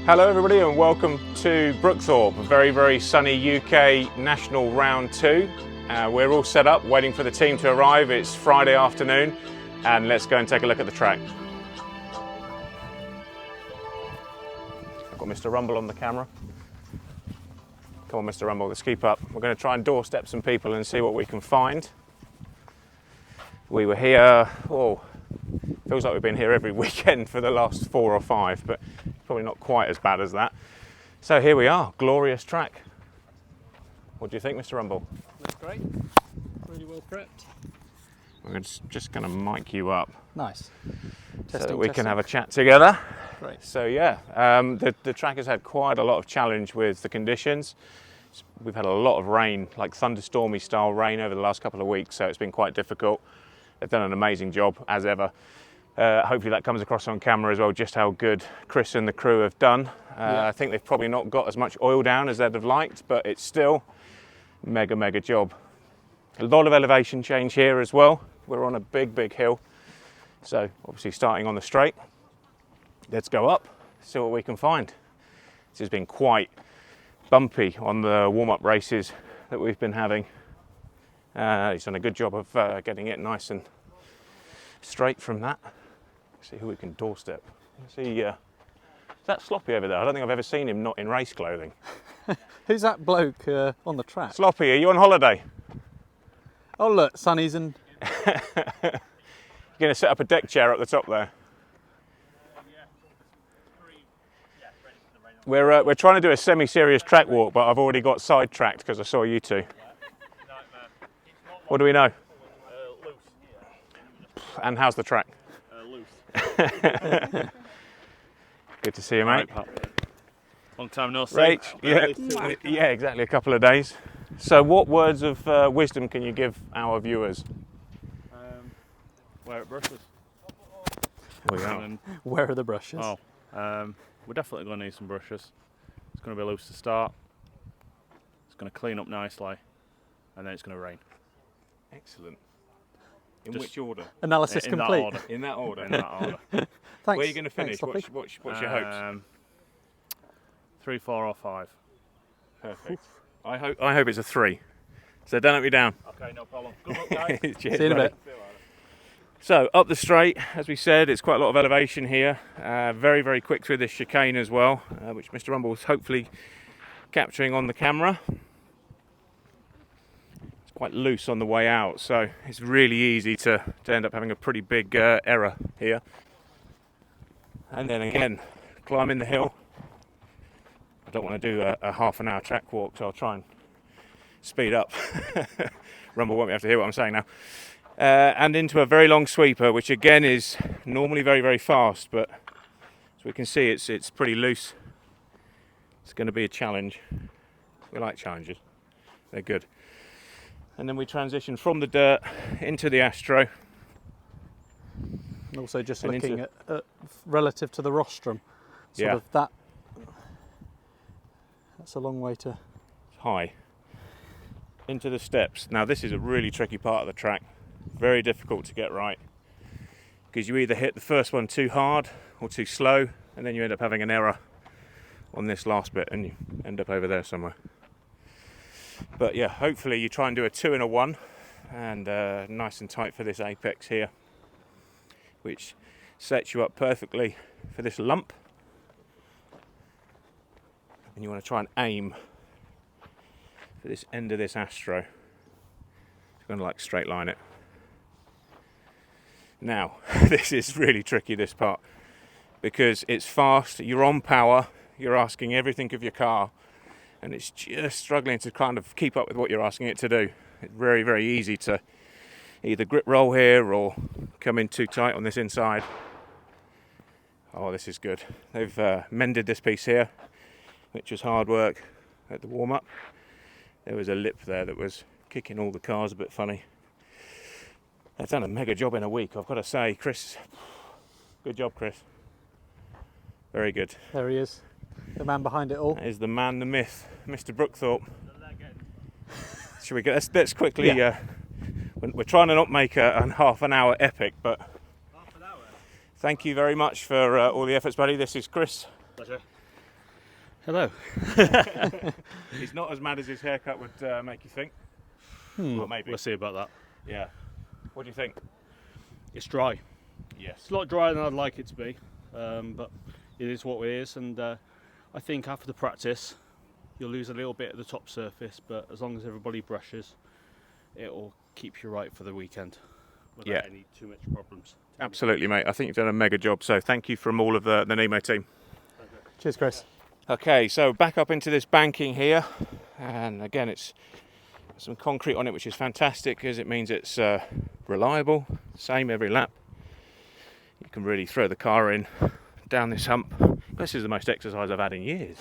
Hello everybody and welcome to Brookthorpe, a very, very sunny UK National Round 2. We're all set up, waiting for the team to arrive. It's Friday afternoon and let's go and take a look at the track. I've got Mr. Rumble on the camera. Come on Mr. Rumble, let's keep up. We're going to try and doorstep some people and see what we can find. We were here, feels like we've been here every weekend for the last 4 or 5, but probably not quite as bad as that. So here we are, glorious track. What do you think, Mr. Rumble? Looks great, really well prepped. We're just going to mic you up. Nice. So that we can have a chat together. Great. So yeah, the track has had quite a lot of challenge with the conditions. We've had a lot of rain, like thunderstormy style rain over the last couple of weeks, so it's been quite difficult. They've done an amazing job, as ever. Hopefully that comes across on camera as well, just how good Chris and the crew have done. I think they've probably not got as much oil down as they'd have liked, but it's still mega job. A lot of elevation change here as well. We're on a big hill. So obviously starting on the straight, let's go up, see what we can find. This has been quite bumpy on the warm-up races that we've been having. He's done a good job of getting it nice and straight from that. See who we can doorstep. See, is that Sloppy over there? I don't think I've ever seen him not in race clothing. Who's that bloke on the track? Sloppy, are you on holiday? Oh look, Sonny's and... You're going to set up a deck chair up the top there. We're trying to do a semi-serious track walk, but I've already got sidetracked because I saw you two. What do we know? Loose. And how's the track? Loose. Good to see you, mate. Right, long time no see. Right, yeah, exactly, a couple of days. So what words of wisdom can you give our viewers? Wear it brushes. Where are the brushes? We're definitely going to need some brushes. It's going to be loose to start. It's going to clean up nicely, and then it's going to rain. Excellent. In which order? Analysis in complete. That order. In that order. In that order. Thanks. Where are you going to finish? Thanks, What's your hopes? 3, 4 or 5. Perfect. I hope it's a 3. So don't let me down. Okay, no problem. Good luck, guys. Cheers, See you in a bit. So up the straight, as we said, it's quite a lot of elevation here. Very quick through this chicane as well, which Mr. Rumble was hopefully capturing on the camera. It's quite loose on the way out, so it's really easy to end up having a pretty big error here. And then again, climbing the hill. I don't want to do a half an hour track walk, so I'll try and speed up. Rumble won't be able to hear what I'm saying now. And into a very long sweeper, which again is normally very fast, but as we can see, it's pretty loose. It's going to be a challenge. We like challenges; they're good. And then we transition from the dirt into the Astro. And also just and looking at relative to the rostrum, sort of that. That's a long way to... High. Into the steps. Now this is a really tricky part of the track. Very difficult to get right. Because you either hit the first one too hard or too slow, and then you end up having an error on this last bit and you end up over there somewhere. But yeah, hopefully you try and do a 2 and a 1 and nice and tight for this apex here, which sets you up perfectly for this lump. And you want to try and aim for this end of this Astro. You're going to like straight line it. Now, this is really tricky, this part, because it's fast, you're on power, you're asking everything of your car, and it's just struggling to kind of keep up with what you're asking it to do. It's very easy to either grip roll here or come in too tight on this inside. Oh, this is good. They've mended this piece here, which was hard work at the warm-up. There was a lip there that was kicking all the cars a bit funny. They've done a mega job in a week, I've got to say. Chris, good job, Chris. Very good. There he is, the man behind it all. That is the man, the myth, Mr. Brookthorpe. Should we go? Let's quickly. We're trying to not make a half an hour epic, but thank you very much for all the efforts, buddy. This is Chris. Pleasure. Hello. He's not as mad as his haircut would make you think. Well, maybe. We'll see about that. Yeah. What do you think? It's dry. Yes. It's a lot drier than I'd like it to be, but it is what it is. And I think after the practice, you'll lose a little bit of the top surface, but as long as everybody brushes, it'll keep you right for the weekend without any too much problems. Absolutely, mate. I think you've done a mega job. So thank you from all of the Nemo team. Cheers, Chris. Okay, so back up into this banking here, and again, it's some concrete on it, which is fantastic because it means it's reliable. Same every lap. You can really throw the car in down this hump. This is the most exercise I've had in years.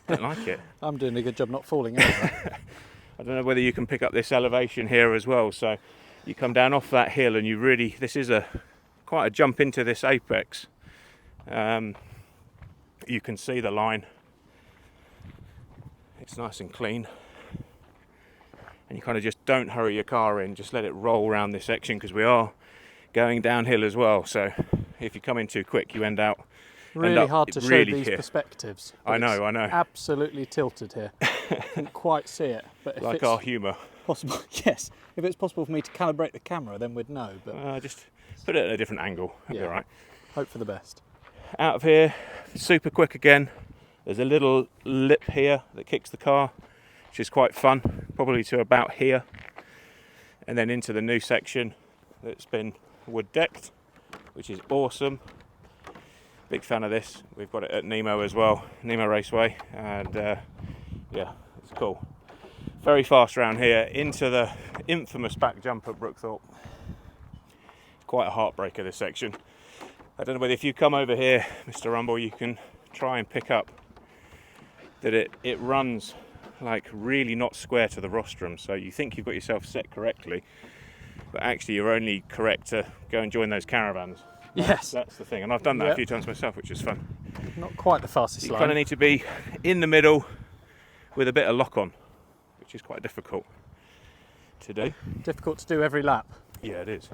Don't like it. I'm doing a good job not falling over. I don't know whether you can pick up this elevation here as well. So you come down off that hill, and you really, this is quite a jump into this apex. You can see the line. It's nice and clean, and you kind of just don't hurry your car in, just let it roll around this section because we are going downhill as well. So if you come in too quick, you end up hard to show these perspectives. I know. Absolutely tilted here. Can't quite see it, but if Like it's our humour. possible, yes. If it's possible for me to calibrate the camera, then we'd know. But Just put it at a different angle. That'll be all right. Hope for the best. Out of here, super quick again. There's a little lip here that kicks the car, which is quite fun, probably to about here. And then into the new section that's been wood decked, which is awesome. Big fan of this. We've got it at Nemo as well, Nemo Raceway, and it's cool. Very fast around here into the infamous back jump at Brookthorpe. Quite a heartbreaker, this section. I don't know whether if you come over here, Mr. Rumble, you can try and pick up that it runs like really not square to the rostrum, so you think you've got yourself set correctly, but actually you're only correct to go and join those caravans. Yes. That's the thing, and I've done that a few times myself, which is fun. Not quite the fastest You line. kind of need to be in the middle with a bit of lock on, which is quite difficult to do. Difficult to do every lap. Yeah, it is.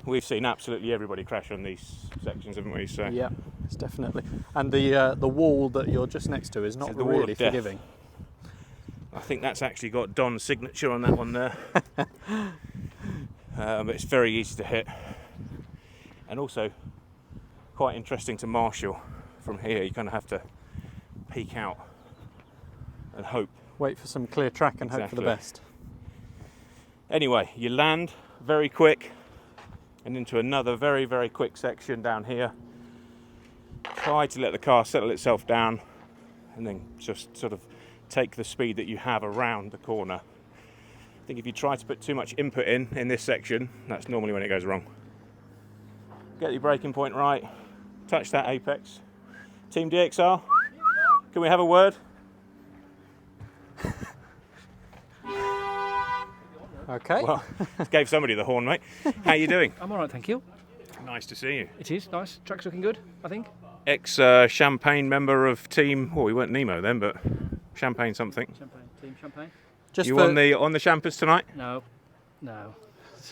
We've seen absolutely everybody crash on these sections, haven't we? So Yeah, it's definitely. And the wall that you're just next to is not the wall of really death. forgiving. I think that's actually got Don's signature on that one there. But it's very easy to hit, and also quite interesting to marshal from here. You kind of have to peek out and hope. Wait for some clear track and hope for the Exactly. best. Anyway, you land very quick and into another very, very quick section down here. Try to let the car settle itself down and then just sort of take the speed that you have around the corner. I think if you try to put too much input in this section, that's normally when it goes wrong. Get your braking point right, touch that apex. Team DXR, can we have a word? Okay. Well, gave somebody the horn, mate. How you doing? I'm all right, thank you. Nice to see you. It is nice. Track's looking good, I think. Ex-Champagne member of team, well, we weren't Nemo then, but Champagne something. Team champagne. Just You for, on the Champers tonight? No.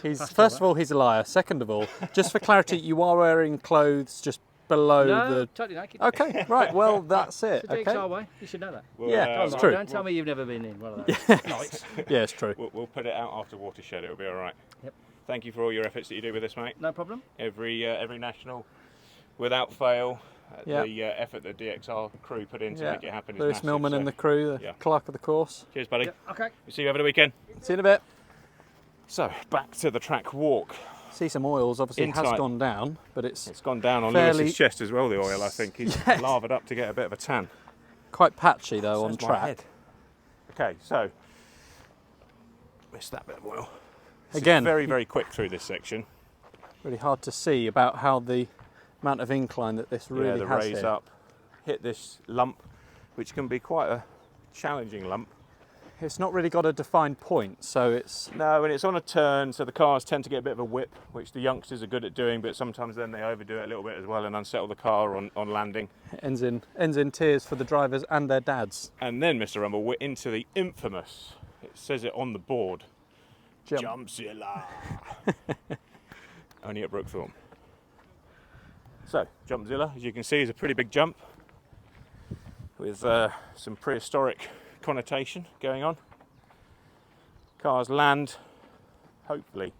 He's Past all first of that. all, he's a liar. Second of all, just for clarity, you are wearing clothes just below No, the. totally naked. Okay, right. Well, that's it. It's the Okay. DXR way. You should know that. Yeah, Come it's on, true. Don't tell me you've never been in one of those nights. Yeah, it's true. We'll put it out after Watershed, it'll be all right. Yep. Thank you for all your efforts that you do with this, mate. No problem. Every national, without fail, Yeah. the effort that DXR crew put in to Yeah. make it happen is Lewis massive. Millman so and the crew, the yeah. clerk of the course. Cheers, buddy. Yeah, okay. We'll see you over the weekend. See you in a bit. So, back to the track walk. See some oils. Obviously, it has Inside. gone down, but it's It's gone down on Fairly- Lewis's chest as well, the oil, I think. He's Yes. lathered up to get a bit of a tan. quite patchy though on So's my track. head. Okay, so missed that bit of oil. This is Again, very, very quick through this section. really hard to see about how the amount of incline that this really the has raise here. up, hit this lump, which can be quite a challenging lump. It's not really got a defined point, so it's No, and it's on a turn, so the cars tend to get a bit of a whip, which the youngsters are good at doing, but sometimes then they overdo it a little bit as well and unsettle the car on landing. it ends in tears for the drivers and their dads. And then, Mr. Rumble, we're into the infamous, it says it on the board, Jump. Jumpzilla. Only at Brookthorpe. So, Jumpzilla, as you can see, is a pretty big jump. with some prehistoric connotation going on. Cars land, hopefully,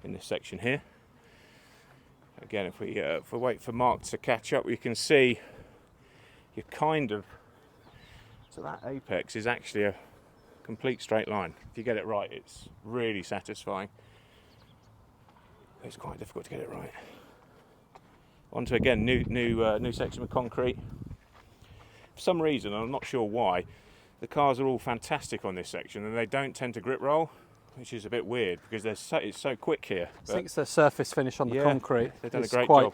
in this section here. Again, if we wait for Mark to catch up, we can see you're kind of, so that apex is actually a complete straight line. If you get it right, it's really satisfying. It's quite difficult to get it right. Onto again new section of concrete. For some reason, I'm not sure why, the cars are all fantastic on this section and they don't tend to grip roll, which is a bit weird because it's so quick here. I think it's the surface finish on the concrete. They've done a It's great quite job.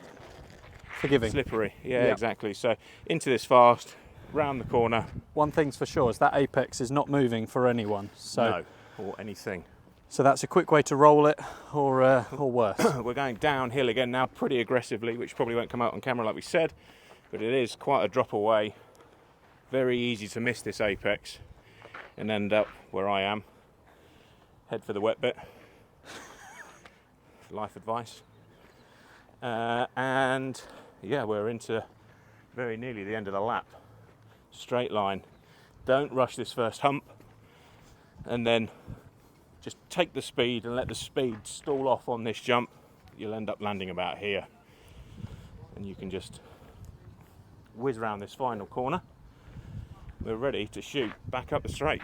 forgiving. Slippery, yeah, exactly. So into this fast, round the corner. One thing's for sure is that apex is not moving for anyone. So, No, or anything. so that's a quick way to roll it, or worse. We're going downhill again now pretty aggressively, which probably won't come out on camera like we said, but it is quite a drop away. Very easy to miss this apex and end up where I am. Head for the wet bit. Life advice. And yeah, we're into very nearly the end of the lap. Straight line. Don't rush this first hump, and then just take the speed and let the speed stall off on this jump. You'll end up landing about here, and you can just whiz around this final corner. We're ready to shoot back up the straight.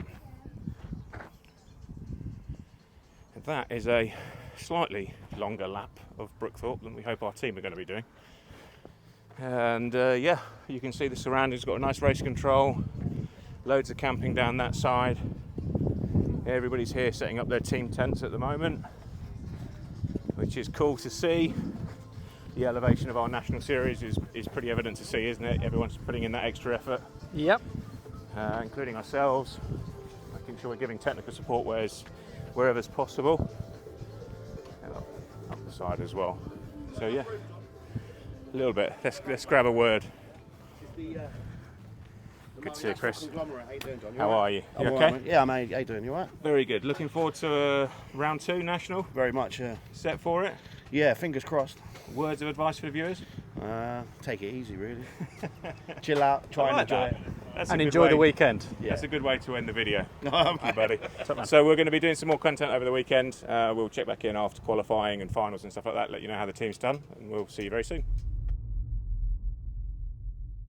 And that is a slightly longer lap of Brookthorpe than we hope our team are going to be doing. And yeah, you can see the surroundings. Got a nice race control, loads of camping down that side. Everybody's here setting up their team tents at the moment, which is cool to see. The elevation of our national series is pretty evident to see, isn't it? Everyone's putting in that extra effort, Yep. including ourselves, making sure we're giving technical support wherever's possible, and up the side as well. So yeah, a little bit. Let's grab a word. Good to see you, Chris. How are you? You okay? Yeah, mate. How you doing? You alright? Very good. Looking forward to round 2 national. Very much. Set for it. Yeah, fingers crossed. Words of advice for the viewers? Take it easy, really. Chill out, try and enjoy it. That's a And good enjoy the way- weekend. That's a good way to end the video. Thank you, buddy. So we're going to be doing some more content over the weekend. We'll check back in after qualifying and finals and stuff like that, let you know how the team's done, and we'll see you very soon.